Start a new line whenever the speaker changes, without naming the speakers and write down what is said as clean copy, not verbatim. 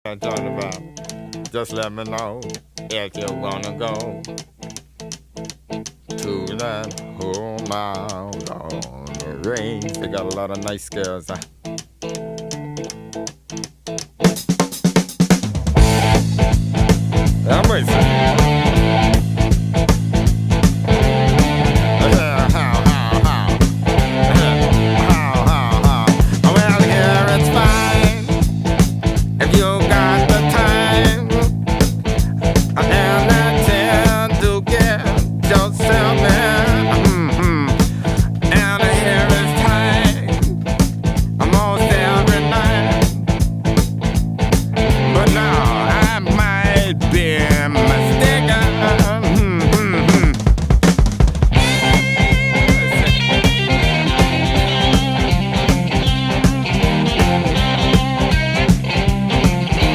I'm talking about. Just let me know if you wanna go to that whole mile on the range. They got a lot of nice girls. I'm racing. Well, here it's fine if you got the